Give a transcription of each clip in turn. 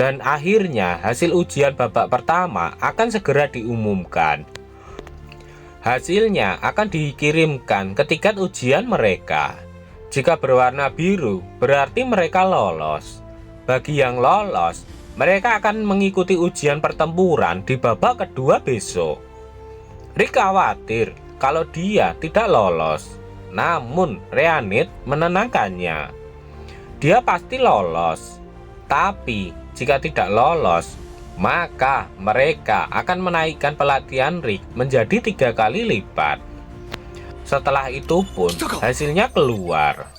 Dan akhirnya hasil ujian babak pertama akan segera diumumkan. Hasilnya akan dikirimkan ke tiket ujian mereka. Jika berwarna biru, berarti mereka lolos. Bagi yang lolos, mereka akan mengikuti ujian pertempuran di babak kedua besok. Rick khawatir kalau dia tidak lolos. Namun Ryanith menenangkannya. Dia pasti lolos. Tapi jika tidak lolos, maka mereka akan menaikkan pelatihan Rick menjadi 3 kali lipat. Setelah itu pun hasilnya keluar.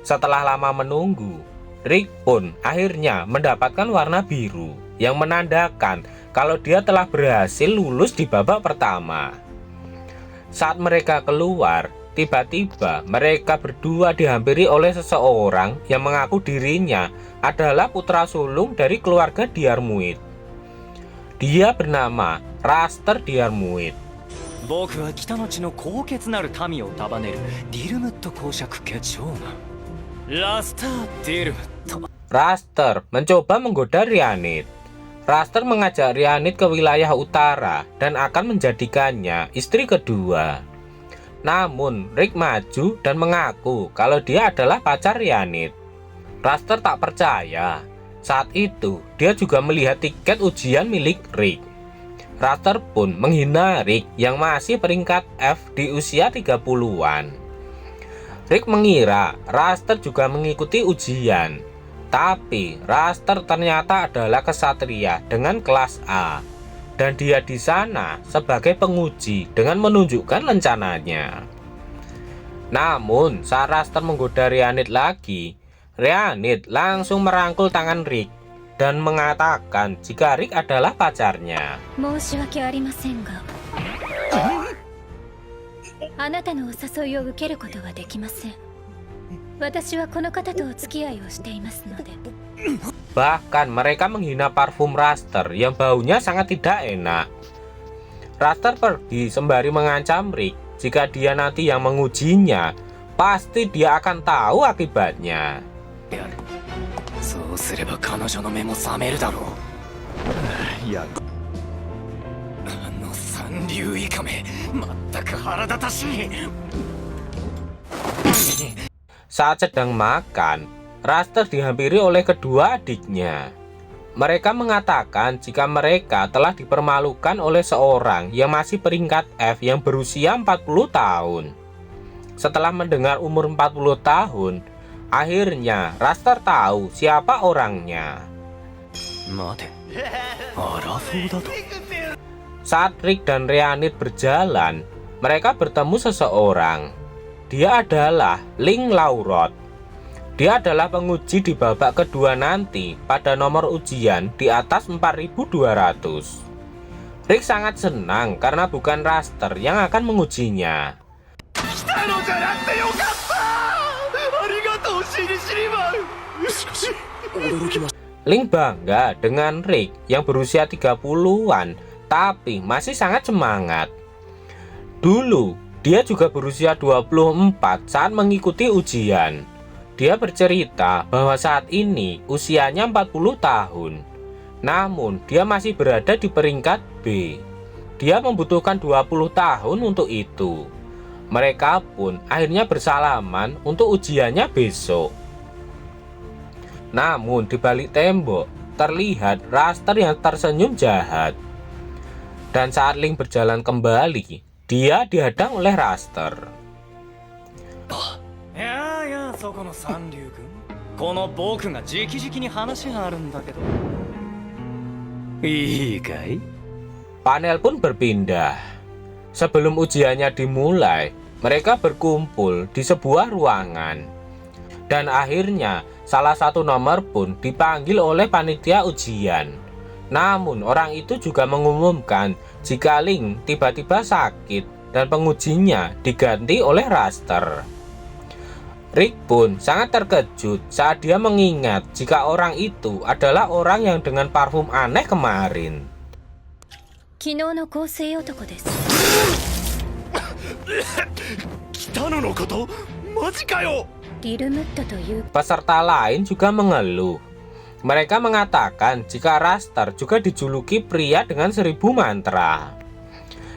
Setelah lama menunggu, Rick pun akhirnya mendapatkan warna biru yang menandakan kalau dia telah berhasil lulus di babak pertama. Saat mereka keluar, tiba-tiba mereka berdua dihampiri oleh seseorang yang mengaku dirinya adalah putra sulung dari keluarga Diarmuid. Dia bernama Raster Diarmuid. 僕は北の地の高潔なる民を束ねるディルムット公爵家長男ラスター・ディルムット。 Raster mencoba menggoda Ryanith. Raster mengajak Ryanith ke wilayah utara dan akan menjadikannya istri kedua. Namun Rick maju dan mengaku kalau dia adalah pacar Ryanith. Raster tak percaya. Saat itu dia juga melihat tiket ujian milik Rick. Raster pun menghina Rick yang masih peringkat F di usia 30-an. Rick mengira Raster juga mengikuti ujian. Tapi Raster ternyata adalah kesatria dengan kelas A. Dan dia di sana sebagai penguji dengan menunjukkan rencananya. Namun saat Raster menggoda Ryanith lagi, Ryanith langsung merangkul tangan Rick dan mengatakan jika Rick adalah pacarnya. 申し訳ありませんが、あなたのお誘いを受けることはできません。私はこの方とお付き合いをしていますので。 Bahkan mereka menghina parfum Raster yang baunya sangat tidak enak. Raster pergi sembari mengancam Rick jika dia nanti yang mengujinya, pasti dia akan tahu akibatnya. そうすれば彼女の目も覚めるだろう。いや、あの三流イカめ、まったく腹立たしい。 Saat sedang makan, Raster dihampiri oleh kedua adiknya. Mereka mengatakan jika mereka telah dipermalukan oleh seorang yang masih peringkat F yang berusia 40 tahun. Setelah mendengar umur 40 tahun, akhirnya Raster tahu siapa orangnya. Saat Rick dan Ryanith berjalan, mereka bertemu seseorang. Dia adalah Ling Laurot. Dia adalah penguji di babak kedua nanti pada nomor ujian di atas 4200. Rick sangat senang karena bukan Raster yang akan mengujinya. Ling bangga dengan Rick yang berusia 30-an tapi masih sangat semangat. Dulu dia juga berusia 24 saat mengikuti ujian. Dia bercerita bahwa saat ini usianya 40 tahun. Namun dia masih berada di peringkat B. Dia membutuhkan 20 tahun untuk itu. Mereka pun akhirnya bersalaman untuk ujiannya besok. Namun di balik tembok terlihat Raster yang tersenyum jahat. Dan saat Ling berjalan kembali, dia dihadang oleh Raster. いやいや、そこの三流君、この僕が直々に話があるんだけど。いいかい? Panel pun berpindah. Sebelum ujiannya dimulai, mereka berkumpul di sebuah ruangan. Dan akhirnya salah satu nomor pun dipanggil oleh panitia ujian. Namun orang itu juga mengumumkan jika Link tiba-tiba sakit dan pengujinya diganti oleh Raster. Rick pun sangat terkejut saat dia mengingat jika orang itu adalah orang yang dengan parfum aneh kemarin. 昨日の香水男です。北野のこと？マジかよ！ リルムットという Peserta lain juga mengeluh. Mereka mengatakan jika Raster juga dijuluki pria dengan 1000 mantra.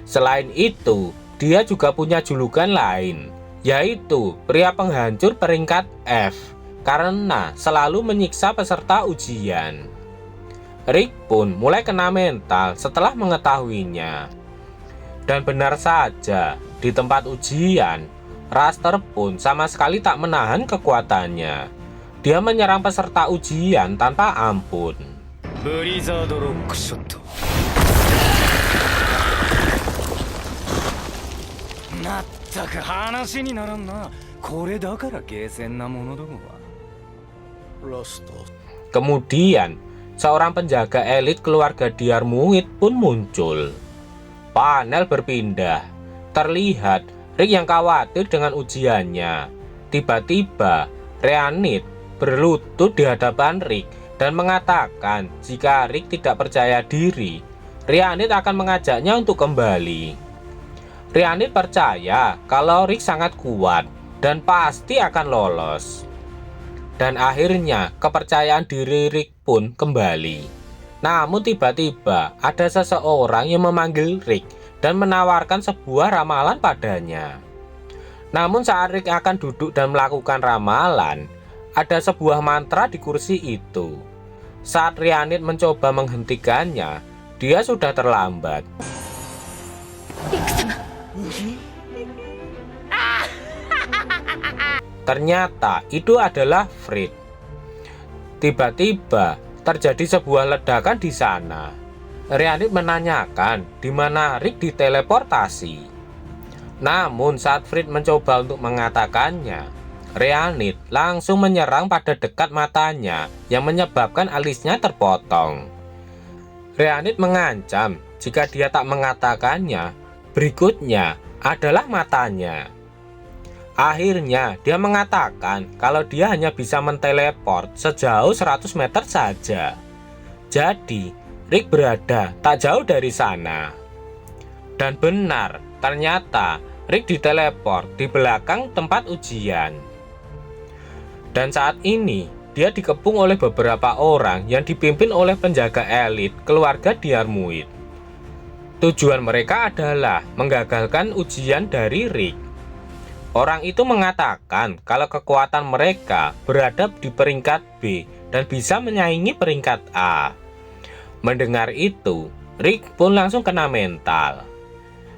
Selain itu, dia juga punya julukan lain, yaitu pria penghancur peringkat F, karena selalu menyiksa peserta ujian. Rick pun mulai kena mental setelah mengetahuinya. Dan benar saja, di tempat ujian, Raster pun sama sekali tak menahan kekuatannya. Dia menyerang peserta ujian tanpa ampun. ブリザードロックショット。まったく話にならんな。これだからゲーセンなものどもは。ラスト。 Kemudian, seorang penjaga elit keluarga Diarmuid pun muncul. Panel berpindah. Terlihat Rick yang khawatir dengan ujiannya. Tiba-tiba, Ryanith berlutut di hadapan Rick dan mengatakan jika Rick tidak percaya diri, Ryanith akan mengajaknya untuk kembali. Ryanith percaya kalau Rick sangat kuat dan pasti akan lolos. Dan akhirnya kepercayaan diri Rick pun kembali. Namun tiba-tiba ada seseorang yang memanggil Rick dan menawarkan sebuah ramalan padanya. Namun saat Rick akan duduk dan melakukan ramalan, ada sebuah mantra di kursi itu. Saat Ryanith mencoba menghentikannya, dia sudah terlambat. リク様。 Ternyata itu adalah Frid. Tiba-tiba terjadi sebuah ledakan di sana. Ryanith menanyakan di mana Rick diteleportasi. Namun saat Frid mencoba untuk mengatakannya, Ryanith langsung menyerang pada dekat matanya yang menyebabkan alisnya terpotong. Ryanith mengancam jika dia tak mengatakannya, berikutnya adalah matanya. Akhirnya dia mengatakan kalau dia hanya bisa menteleport sejauh 100 meter saja. Jadi Rick berada tak jauh dari sana. Dan benar, ternyata Rick diteleport di belakang tempat ujian. Dan saat ini dia dikepung oleh beberapa orang yang dipimpin oleh penjaga elit keluarga Diarmuid. Tujuan mereka adalah menggagalkan ujian dari Rick. Orang itu mengatakan kalau kekuatan mereka berada di peringkat B dan bisa menyaingi peringkat A. Mendengar itu, Rick pun langsung kena mental.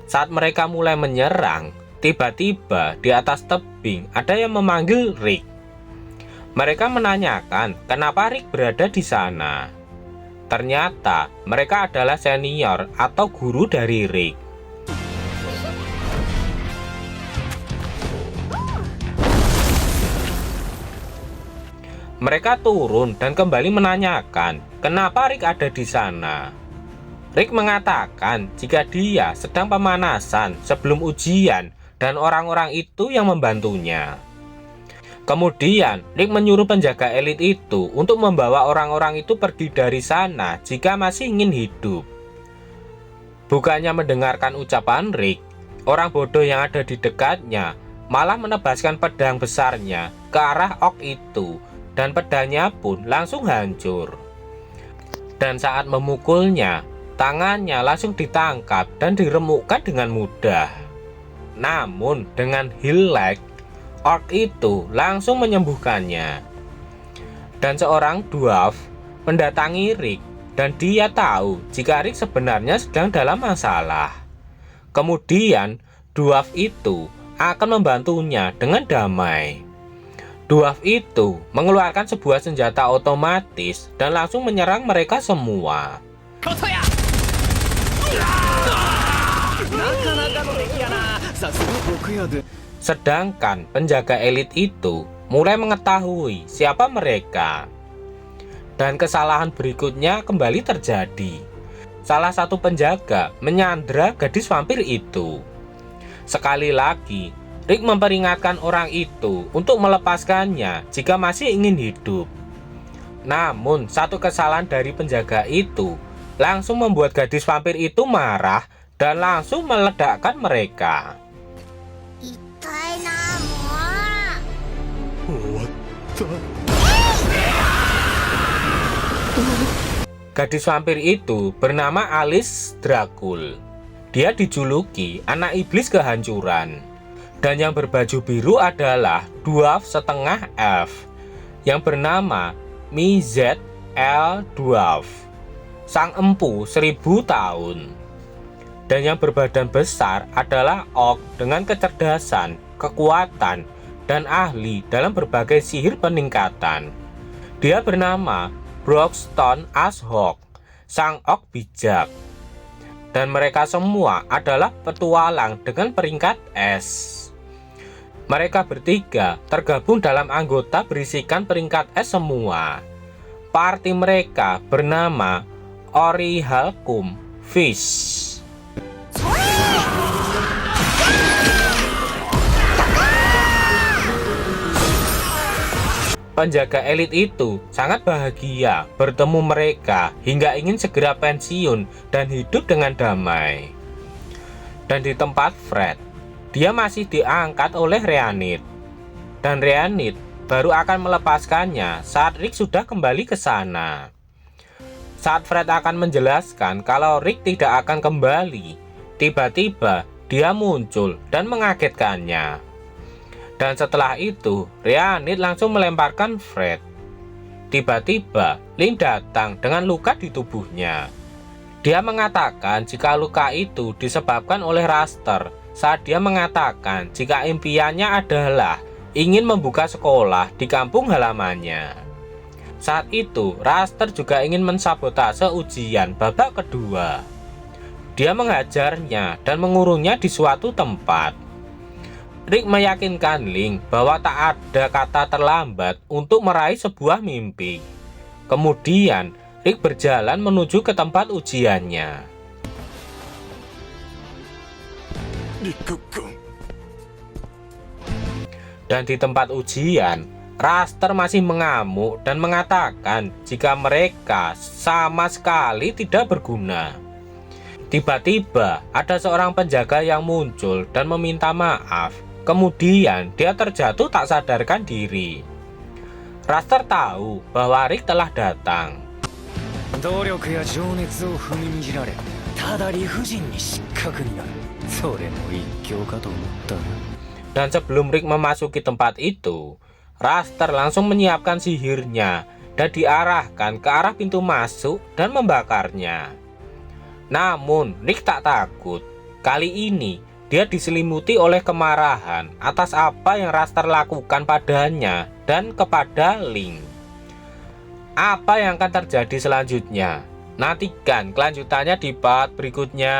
Saat mereka mulai menyerang, tiba-tiba di atas tebing ada yang memanggil Rick. Mereka menanyakan kenapa Rick berada di sana. Ternyata mereka adalah senior atau guru dari Rick. Mereka turun dan kembali menanyakan kenapa Rick ada di sana. Rick mengatakan jika dia sedang pemanasan sebelum ujian dan orang-orang itu yang membantunya. Kemudian Rick menyuruh penjaga elit itu untuk membawa orang-orang itu pergi dari sana jika masih ingin hidup. Bukannya mendengarkan ucapan Rick, orang bodoh yang ada di dekatnya malah menebaskan pedang besarnya ke arah orc itu. Dan pedangnya pun langsung hancur. Dan saat memukulnya, tangannya langsung ditangkap dan diremukkan dengan mudah. Namun dengan heal leg, orc itu langsung menyembuhkannya. Dan seorang dwarf mendatangi Rick dan dia tahu jika Rick sebenarnya sedang dalam masalah. Kemudian dwarf itu akan membantunya dengan damai. Dwarf itu mengeluarkan sebuah senjata otomatis dan langsung menyerang mereka semua. Sedangkan penjaga elit itu mulai mengetahui siapa mereka. Dan kesalahan berikutnya kembali terjadi. salah satu penjaga menyandra gadis vampir itu. Sekali lagi, Rick memperingatkan orang itu untuk melepaskannya jika masih ingin hidup. Namun, satu kesalahan dari penjaga itu langsung membuat gadis vampir itu marah dan langsung meledakkan mereka. Gadis vampir itu bernama Alice Dracul. Dia dijuluki anak iblis kehancuran. Dan yang berbaju biru adalah dwarf setengah elf yang bernama Mizet El Dwarf, sang empu 1000 tahun. Dan yang berbadan besar adalah orc dengan kecerdasan, kekuatan, dan ahli dalam berbagai sihir peningkatan. Dia bernama Brockstone Ashok, sang orc bijak. Dan mereka semua adalah petualang dengan peringkat S. Mereka bertiga tergabung dalam anggota berisikan peringkat S semua. Parti mereka bernama Orihalcum Fish. Penjaga elit itu sangat bahagia bertemu mereka hingga ingin segera pensiun dan hidup dengan damai. Dan di tempat Fred, dia masih diangkat oleh Rheanith. Dan Rheanith baru akan melepaskannya saat Rick sudah kembali ke sana. Saat Fred akan menjelaskan kalau Rick tidak akan kembali, tiba-tiba dia muncul dan mengagetkannya. Dan setelah itu, Rheanith langsung melemparkan Fred. Tiba-tiba, Link datang dengan luka di tubuhnya. Dia mengatakan jika luka itu disebabkan oleh Raster saat dia mengatakan jika impiannya adalah ingin membuka sekolah di kampung halamannya. Saat itu, Raster juga ingin mensabotase ujian babak kedua. Dia menghajarnya dan mengurungnya di suatu tempat. Rick meyakinkan Link bahwa tak ada kata terlambat untuk meraih sebuah mimpi. Kemudian, Rick berjalan menuju ke tempat ujiannya. Dan di tempat ujian, Raster masih mengamuk dan mengatakan jika mereka sama sekali tidak berguna. Tiba-tiba ada seorang penjaga yang muncul dan meminta maaf. Kemudian dia terjatuh tak sadarkan diri. Raster tahu bahwa Rick telah datang. Dan sebelum Rick memasuki tempat itu, Raster langsung menyiapkan sihirnya dan diarahkan ke arah pintu masuk dan membakarnya. Namun Rick tak takut. Kali ini dia diselimuti oleh kemarahan atas apa yang Raster lakukan padanya dan kepada Link. Apa yang akan terjadi selanjutnya? Nantikan kelanjutannya di part berikutnya.